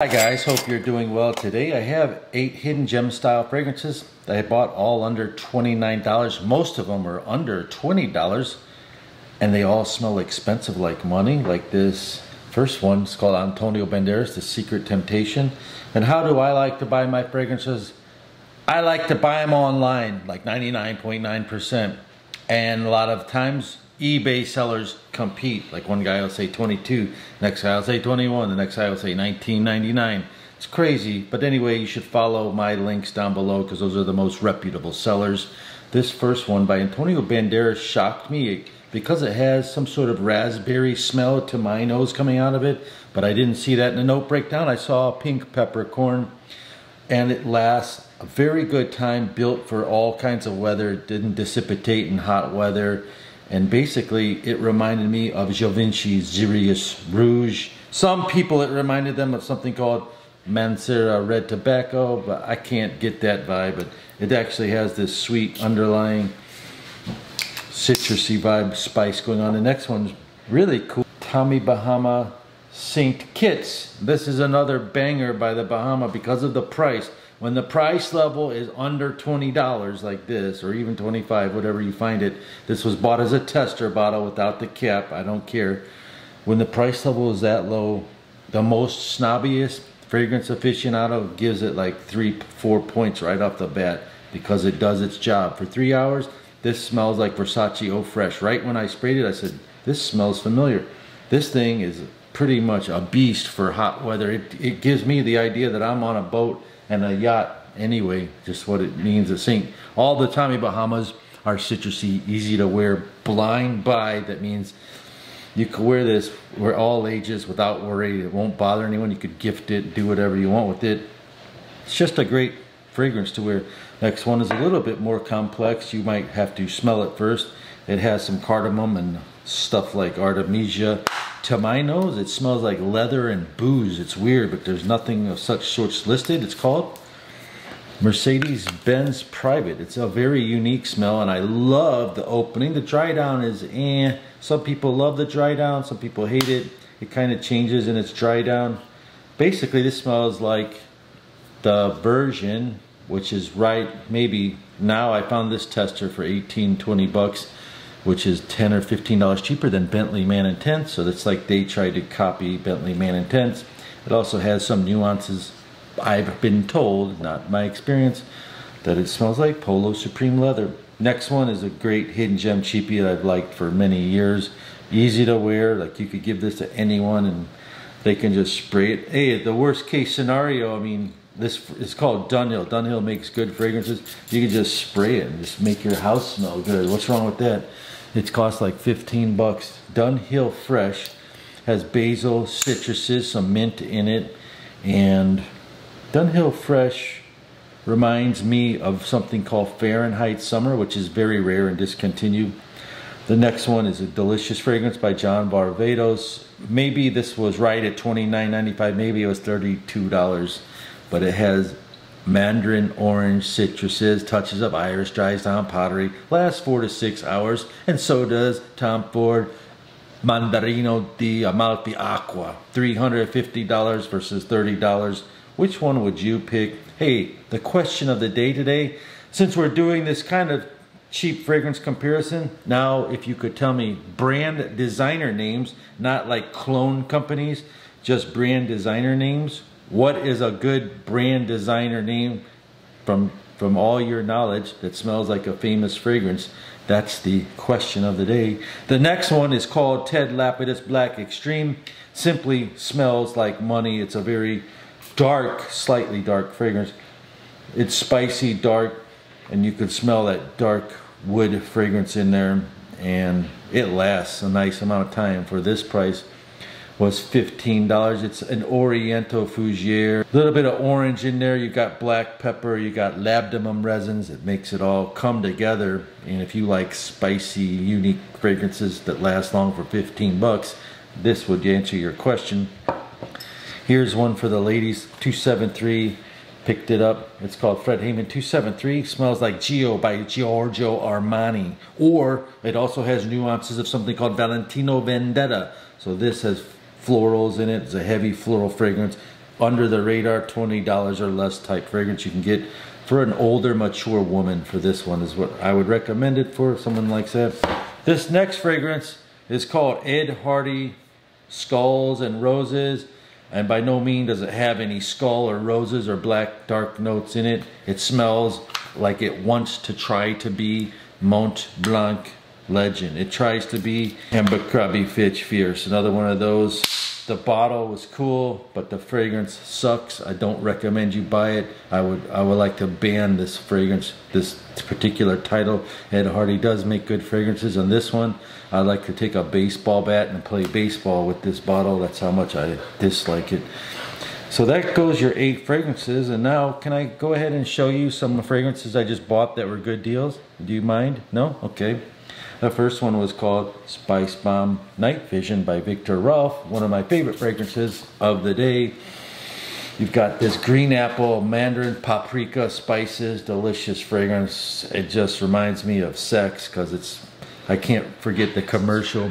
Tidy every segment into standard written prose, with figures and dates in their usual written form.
Hi guys, hope you're doing well today. I have 8 hidden gem style fragrances that I bought all under $29. Most of them are under $20 and they all smell expensive like money. Like this first one, it's called Antonio Banderas, The Secret Temptation. And how do I like to buy my fragrances? I like to buy them online, like 99.9%. And a lot of times eBay sellers compete. Like one guy will say 22, next guy will say 21, the next guy will say 19.99. It's crazy, but anyway, you should follow my links down below because those are the most reputable sellers. This first one by Antonio Banderas shocked me because it has some sort of raspberry smell to my nose coming out of it, but I didn't see that in the note breakdown. I saw pink peppercorn, and it lasts a very good time, built for all kinds of weather. It didn't dissipate in hot weather. And basically, it reminded me of Givenchy's Zirius Rouge. Some people, it reminded them of something called Mancera Red Tobacco, but I can't get that vibe. But it actually has this sweet underlying citrusy vibe, spice going on. The next one's really cool. Tommy Bahama Saint Kitts. This is another banger by the Bahama because of the price. When the price level is under $20 like this, or even 25, whatever you find it, this was bought as a tester bottle without the cap, I don't care. When the price level is that low, the most snobbiest fragrance aficionado gives it like 3-4 points right off the bat because it does its job. For 3 hours, this smells like Versace Eau Fresh. Right when I sprayed it, I said, this smells familiar. This thing is pretty much a beast for hot weather. It gives me the idea that I'm on a boat and a yacht anyway, just what it means to sink. All the Tommy Bahamas are citrusy, easy to wear, blind buy. That means you could wear this, wear all ages without worry. It won't bother anyone. You could gift it, do whatever you want with it. It's just a great fragrance to wear. Next one is a little bit more complex. You might have to smell it first. It has some cardamom and stuff like Artemisia. To my nose, it smells like leather and booze. It's weird, but there's nothing of such sorts listed. It's called Mercedes-Benz Private. It's a very unique smell, and I love the opening. The dry down is Some people love the dry down, some people hate it. It kind of changes in its dry down. Basically, this smells like the version, which is maybe now I found this tester for 18-20 bucks. Which is $10 or $15 cheaper than Bentley Man Intense. So that's like they tried to copy Bentley Man Intense. It also has some nuances. I've been told, not my experience, that it smells like Polo Supreme leather. Next one is a great hidden gem cheapie that I've liked for many years. Easy to wear, like you could give this to anyone and they can just spray it. Hey, the worst case scenario, I mean, this is called Dunhill. Dunhill makes good fragrances. You can just spray it and just make your house smell good. What's wrong with that? It costs like 15 bucks. Dunhill Fresh has basil, citruses, some mint in it. And Dunhill Fresh reminds me of something called Fahrenheit Summer, which is very rare and discontinued. The next one is a delicious fragrance by John Barbados. Maybe this was right at $29.95. Maybe it was $32. But it has mandarin orange citruses, touches of iris, dries down pottery, lasts 4 to 6 hours, and so does Tom Ford Mandarino di Amalfi Aqua. $350 versus $30. Which one would you pick? Hey, the question of the day today, since we're doing this kind of cheap fragrance comparison, now if you could tell me brand designer names, not like clone companies, just brand designer names. What is a good brand designer name from all your knowledge that smells like a famous fragrance? That's the question of the day. The next one is called Ted Lapidus Black Extreme. Simply smells like money. It's a very dark, slightly dark fragrance. It's spicy, dark, and you can smell that dark wood fragrance in there, and it lasts a nice amount of time. For this price was $15. It's an Oriental Fougere. A little bit of orange in there. You got black pepper. You got labdanum resins. It makes it all come together. And if you like spicy, unique fragrances that last long for 15 bucks, this would answer your question. Here's one for the ladies. 273. Picked it up. It's called Fred Heyman 273. Smells like Gio by Giorgio Armani. Or it also has nuances of something called Valentino Vendetta. So this has florals in it. It's a heavy floral fragrance. under the radar, $20 or less type fragrance you can get for an older, mature woman. For this one is what I would recommend it for, someone likes that. This next fragrance is called Ed Hardy Skulls and Roses. And by no means does it have any skull or roses or black dark notes in it. It smells like it wants to try to be Mont Blanc Legend. It tries to be Amber Crabby Fitch Fierce. Another one of those. The bottle was cool, but the fragrance sucks. I don't recommend you buy it. I would like to ban this fragrance, this particular title. Ed Hardy does make good fragrances. On this one, I like to take a baseball bat and play baseball with this bottle. That's how much I dislike it. So that goes your 8 fragrances. And now, can I go ahead and show you some fragrances I just bought that were good deals? Do you mind? No? Okay. The first one was called Spice Bomb Night Vision by Victor Rolf, one of my favorite fragrances of the day. You've got this green apple, mandarin, paprika, spices, delicious fragrance. It just reminds me of sex because I can't forget the commercial.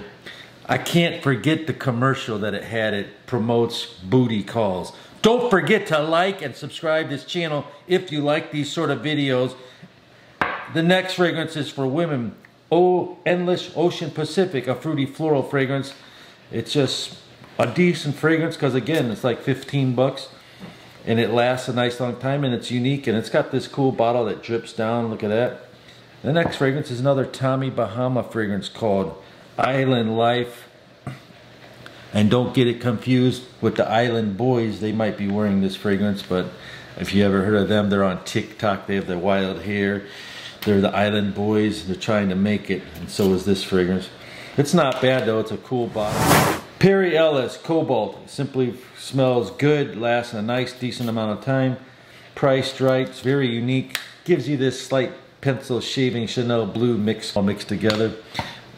I can't forget the commercial that it had. It promotes booty calls. Don't forget to like and subscribe this channel if you like these sort of videos. The next fragrance is for women. Oh, Endless Ocean Pacific, a fruity floral fragrance. It's just a decent fragrance because again, it's like 15 bucks and it lasts a nice long time and it's unique and it's got this cool bottle that drips down. Look at that. The next fragrance is another Tommy Bahama fragrance called Island Life. And don't get it confused with the Island Boys. They might be wearing this fragrance, but if you ever heard of them, they're on TikTok. They have the wild hair. They're the Island Boys. They're trying to make it, and so is this fragrance. It's not bad though. It's a cool bottle. Perry Ellis Cobalt. Simply smells good, lasts a nice, decent amount of time. Priced right. It's very unique. Gives you this slight pencil shaving Chanel blue mix all mixed together.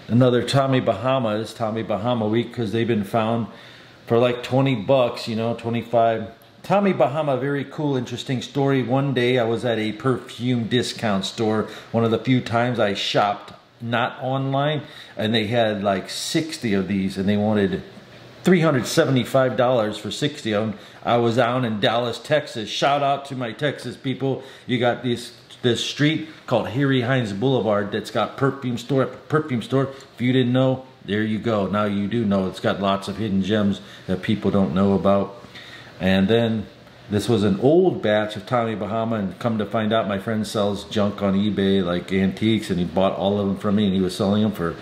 Another Tommy Bahama is Tommy Bahama Week because they've been found for like 20 bucks, you know, 25. Tommy Bahama, very cool, interesting story. One day I was at a perfume discount store, one of the few times I shopped not online, and they had like 60 of these and they wanted $375 for 60 of them. I was down in Dallas, Texas. Shout out to my Texas people. You got this street called Harry Hines Boulevard that's got perfume store. If you didn't know, there you go. Now you do know. It's got lots of hidden gems that people don't know about. And then this was an old batch of Tommy Bahama, and come to find out my friend sells junk on eBay, like antiques, and he bought all of them from me and he was selling them for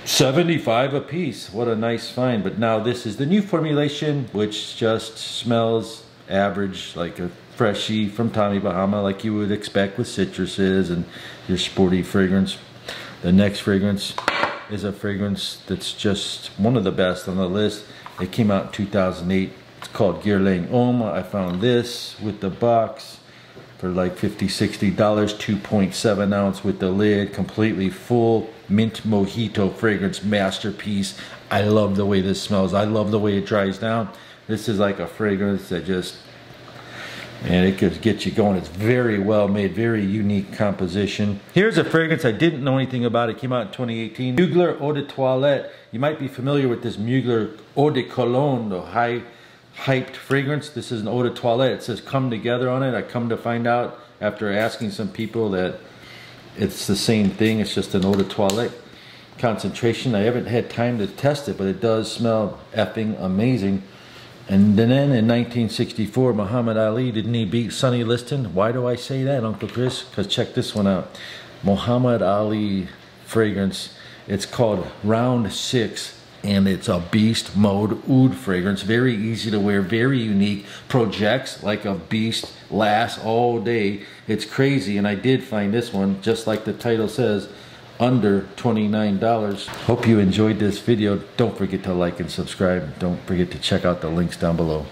$75 a piece. What a nice find. But now this is the new formulation, which just smells average, like a freshie from Tommy Bahama, like you would expect with citruses and your sporty fragrance. The next fragrance is a fragrance that's just one of the best on the list. It came out in 2008. It's called Guerlain Homme. I found this with the box for like $50, $60, 2.7 ounce with the lid, completely full mint mojito fragrance masterpiece. I love the way this smells. I love the way it dries down. This is like a fragrance that just, and it could get you going. It's very well made, very unique composition. Here's a fragrance I didn't know anything about. It came out in 2018. Mugler Eau de Toilette. You might be familiar with this Mugler Eau de Cologne, the hyped fragrance. This is an Eau de Toilette. It says come together on it. I come to find out after asking some people that it's the same thing. It's just an Eau de Toilette concentration. I haven't had time to test it, but it does smell effing amazing. And then in 1964, Muhammad Ali, didn't he beat Sonny Liston? Why do I say that, Uncle Chris? Because check this one out. Muhammad Ali fragrance. It's called Round 6, and it's a beast mode oud fragrance. Very easy to wear, very unique. Projects like a beast, lasts all day. It's crazy, and I did find this one, just like the title says, under $29. Hope you enjoyed this video. Don't forget to like and subscribe. Don't forget to check out the links down below.